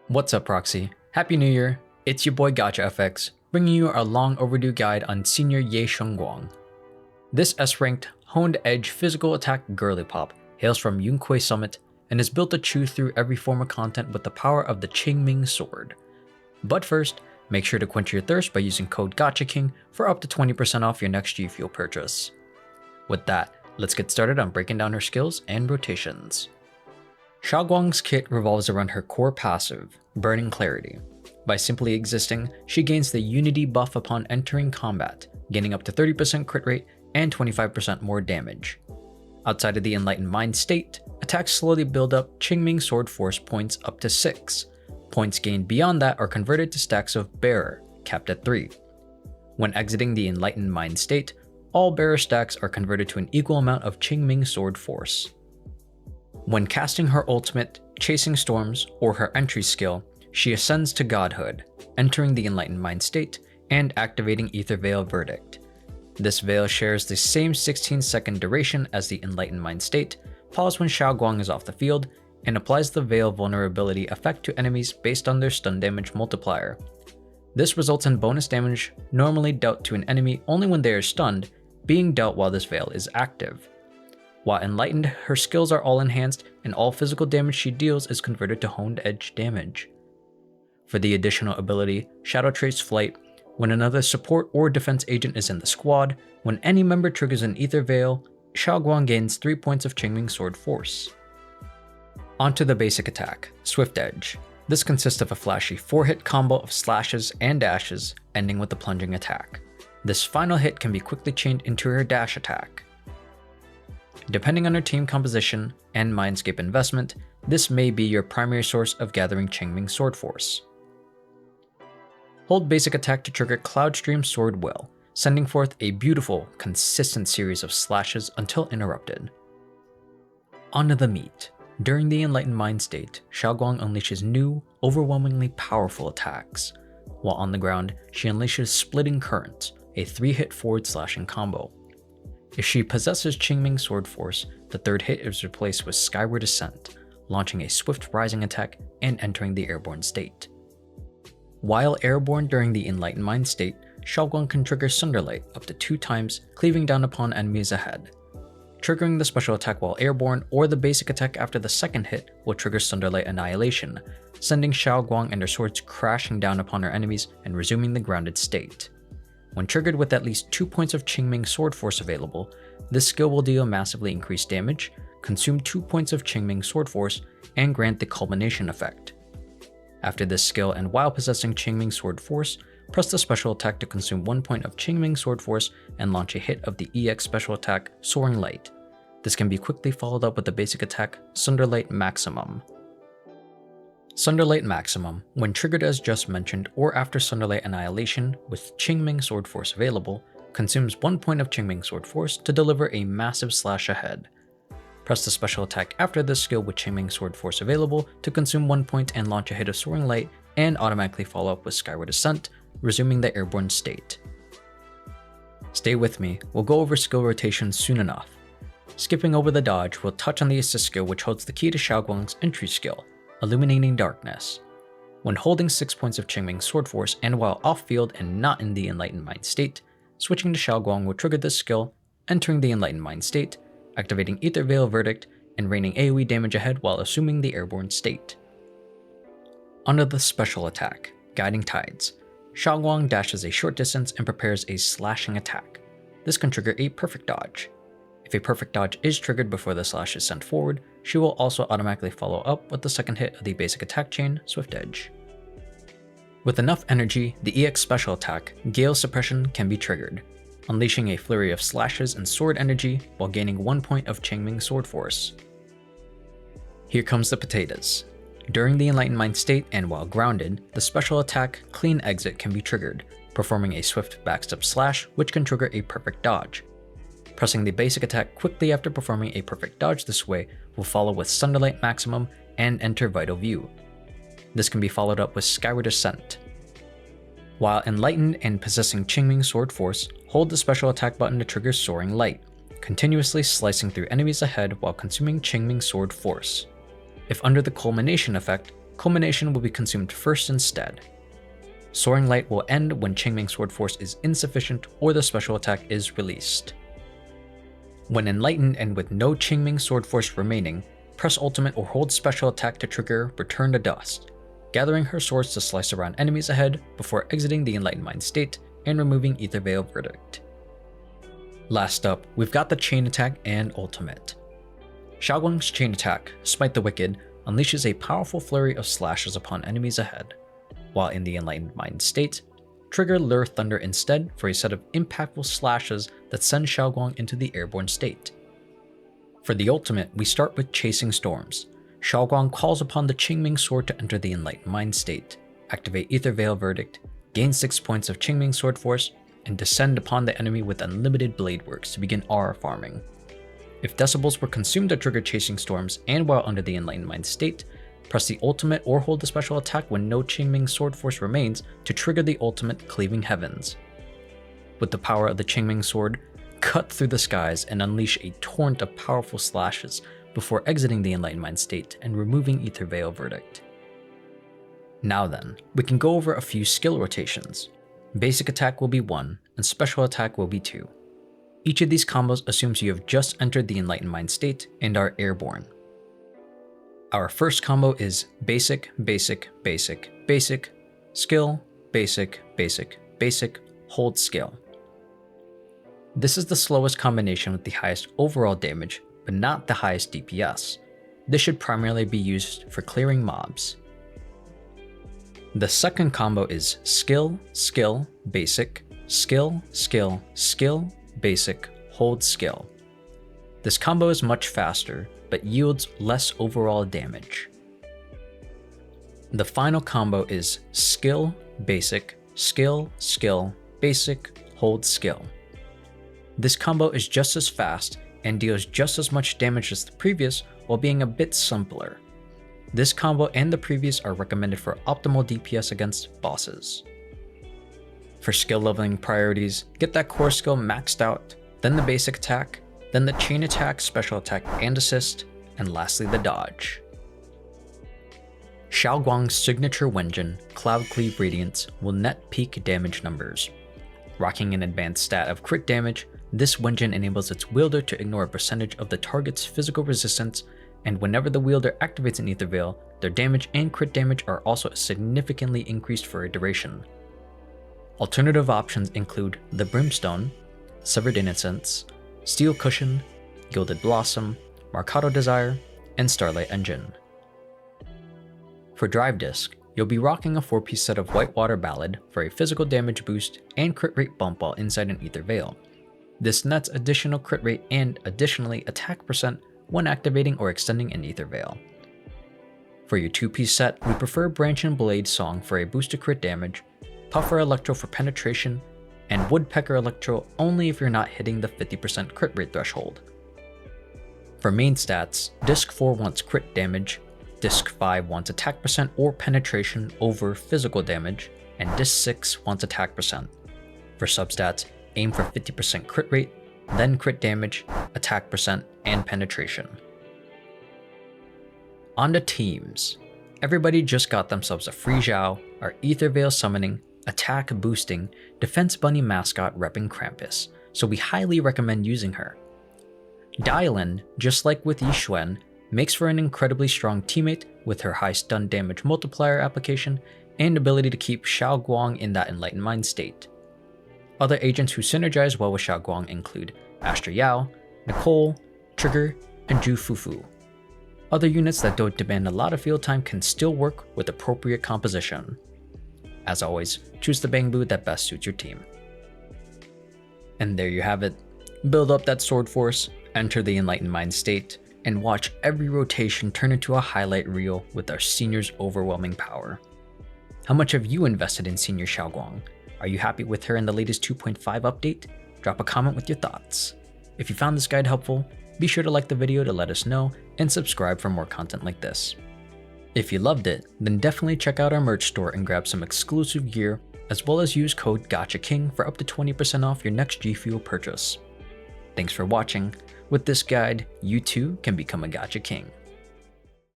What's up, Proxy? Happy New Year! It's your boy Gacha FX, bringing you our long overdue guide on Senior Ye Shunguang. This S-ranked, honed edge physical attack girly pop hails from Yunque Summit and is built to chew through every form of content with the power of the Qingming sword. But first, make sure to quench your thirst by using code GACHAKING for up to 20% off your next G Fuel purchase. With that, let's get started on breaking down her skills and rotations. Shunguang's kit revolves around her core passive, Burning Clarity. By simply existing, she gains the Unity buff upon entering combat, gaining up to 30% crit rate and 25% more damage. Outside of the Enlightened Mind state, attacks slowly build up Qingming Sword Force points up to 6. Points gained beyond that are converted to stacks of Bearer, capped at 3. When exiting the Enlightened Mind state, all Bearer stacks are converted to an equal amount of Qingming Sword Force. When casting her ultimate, Chasing Storms, or her entry skill, she ascends to Godhood, entering the Enlightened Mind state and activating Ether Veil Verdict. This veil shares the same 16-second duration as the Enlightened Mind state, paused when Shunguang is off the field, and applies the Veil vulnerability effect to enemies based on their stun damage multiplier. This results in bonus damage normally dealt to an enemy only when they are stunned, being dealt while this veil is active. While enlightened, her skills are all enhanced and all physical damage she deals is converted to honed edge damage. For the additional ability, Shadow Trace Flight, when another support or defense agent is in the squad, when any member triggers an Ether Veil, Shunguang gains 3 points of Qingming Sword Force. Onto the basic attack, Swift Edge. This consists of a flashy 4-hit combo of slashes and dashes, ending with a plunging attack. This final hit can be quickly chained into her dash attack. Depending on her team composition and Mindscape investment, this may be your primary source of gathering Qingming Sword Force. Hold basic attack to trigger Cloudstream Sword Will, sending forth a beautiful, consistent series of slashes until interrupted. Onto the meat. During the Enlightened Mind state, Shunguang unleashes new, overwhelmingly powerful attacks. While on the ground, she unleashes Splitting Current, a 3-hit forward slashing combo. If she possesses Qingming Sword Force, the third hit is replaced with Skyward Ascent, launching a swift rising attack and entering the airborne state. While airborne during the Enlightened Mind state, Shunguang can trigger Sunderlight up to 2 times, cleaving down upon enemies ahead. Triggering the special attack while airborne or the basic attack after the second hit will trigger Sunderlight Annihilation, sending Shunguang and her swords crashing down upon her enemies and resuming the grounded state. When triggered with at least 2 points of Qingming Sword Force available, this skill will deal massively increased damage, consume 2 points of Qingming Sword Force, and grant the Culmination effect. After this skill and while possessing Qingming Sword Force, press the special attack to consume 1 point of Qingming Sword Force and launch a hit of the EX special attack, Soaring Light. This can be quickly followed up with the basic attack, Sunderlight Maximum. Sunderlight Maximum, when triggered as just mentioned or after Sunderlight Annihilation with Qingming Sword Force available, consumes 1 point of Qingming Sword Force to deliver a massive slash ahead. Press the special attack after this skill with Qingming Sword Force available to consume 1 point and launch a hit of Soaring Light and automatically follow up with Skyward Ascent, resuming the airborne state. Stay with me, we'll go over skill rotations soon enough. Skipping over the dodge, we'll touch on the assist skill which holds the key to Shunguang's entry skill, Illuminating Darkness. When holding 6 points of Qingming Sword Force and while off-field and not in the Enlightened Mind state, switching to Shunguang will trigger this skill, entering the Enlightened Mind state, activating Ether Veil Verdict, and raining AoE damage ahead while assuming the airborne state. Onto the special attack, Guiding Tides. Shunguang dashes a short distance and prepares a slashing attack. This can trigger a perfect dodge. If a perfect dodge is triggered before the slash is sent forward, she will also automatically follow up with the second hit of the basic attack chain, Swift Edge. With enough energy, the EX special attack, Gale Suppression, can be triggered, unleashing a flurry of slashes and sword energy while gaining 1 point of Qingming Sword Force. Here comes the potatoes. During the Enlightened Mind state and while grounded, the special attack, Clean Exit, can be triggered, performing a swift backstep slash which can trigger a perfect dodge. Pressing the basic attack quickly after performing a perfect dodge this way will follow with Sunderlight Maximum and enter Vital View. This can be followed up with Skyward Ascent. While enlightened and possessing Qingming Sword Force, hold the special attack button to trigger Soaring Light, continuously slicing through enemies ahead while consuming Qingming Sword Force. If under the Culmination effect, Culmination will be consumed first instead. Soaring Light will end when Qingming Sword Force is insufficient or the special attack is released. When enlightened and with no Qingming Sword Force remaining, press ultimate or hold special attack to trigger Return to Dust, gathering her swords to slice around enemies ahead before exiting the Enlightened Mind state and removing Ether Veil Verdict. Last up, we've got the Chain Attack and Ultimate. Shunguang's Chain Attack, Smite the Wicked, unleashes a powerful flurry of slashes upon enemies ahead, while in the Enlightened Mind state, trigger Lure Thunder instead for a set of impactful slashes that send Shunguang into the airborne state. For the ultimate, we start with Chasing Storms. Shunguang calls upon the Qingming Sword to enter the Enlightened Mind state, activate Ether Veil Verdict, gain 6 points of Qingming Sword Force, and descend upon the enemy with unlimited blade works to begin aura farming. If decibels were consumed to trigger Chasing Storms and while under the Enlightened Mind state, press the ultimate or hold the special attack when no Qingming Sword Force remains to trigger the ultimate Cleaving Heavens. With the power of the Qingming Sword, cut through the skies and unleash a torrent of powerful slashes before exiting the Enlightened Mind state and removing Ether Veil Verdict. Now then, we can go over a few skill rotations. Basic attack will be 1, and special attack will be 2. Each of these combos assumes you have just entered the Enlightened Mind state and are airborne. Our first combo is Basic, Basic, Basic, Basic, Skill, Basic, Basic, Basic, Hold Skill. This is the slowest combination with the highest overall damage, but not the highest DPS. This should primarily be used for clearing mobs. The second combo is Skill, Skill, Basic, Skill, Skill, Skill, Basic, Hold Skill. This combo is much faster, but yields less overall damage. The final combo is Skill, Basic, Skill, Skill, Basic, Hold Skill. This combo is just as fast and deals just as much damage as the previous while being a bit simpler. This combo and the previous are recommended for optimal DPS against bosses. For skill leveling priorities, get that core skill maxed out, then the basic attack, then the chain attack, special attack and assist, and lastly the dodge. Shunguang's signature Wenjin, Cloud Cleave Radiance, will net peak damage numbers. Rocking an advanced stat of crit damage, this Wenjin enables its wielder to ignore a percentage of the target's physical resistance, and whenever the wielder activates an Ether Veil, their damage and crit damage are also significantly increased for a duration. Alternative options include the Brimstone, Severed Innocence, Steel Cushion, Gilded Blossom, Marcato Desire, and Starlight Engine. For Drive Disc, you'll be rocking a 4-piece set of Whitewater Ballad for a physical damage boost and crit rate bump while inside an Ether Veil. This nets additional crit rate and additionally attack percent when activating or extending an Ether Veil. For your 2-piece set, we prefer Branch and Blade Song for a boost to crit damage, Puffer Electro for penetration, and Woodpecker Electro only if you're not hitting the 50% crit rate threshold. For main stats, Disc 4 wants crit damage, Disc 5 wants attack percent or penetration over physical damage, and Disc 6 wants attack percent. For substats, aim for 50% crit rate, then crit damage, attack percent, and penetration. On to teams. Everybody just got themselves a free Zhao, our Ether Veil summoning, attack boosting, defense bunny mascot repping Krampus, so we highly recommend using her. Dylan, just like with Ye Shunguang, makes for an incredibly strong teammate with her high stun damage multiplier application and ability to keep Shunguang in that Enlightened Mind state. Other agents who synergize well with Shunguang include Astra Yao, Nicole, Trigger, and Ju Fufu. Other units that don't demand a lot of field time can still work with appropriate composition. As always, choose the Bangbu that best suits your team. And there you have it. Build up that sword force, enter the Enlightened Mind state, and watch every rotation turn into a highlight reel with our senior's overwhelming power. How much have you invested in Senior Shunguang? Are you happy with her in the latest 2.5 update? Drop a comment with your thoughts. If you found this guide helpful, be sure to like the video to let us know and subscribe for more content like this. If you loved it, then definitely check out our merch store and grab some exclusive gear, as well as use code GACHAKING for up to 20% off your next G Fuel purchase. Thanks for watching. With this guide, you too can become a Gacha King.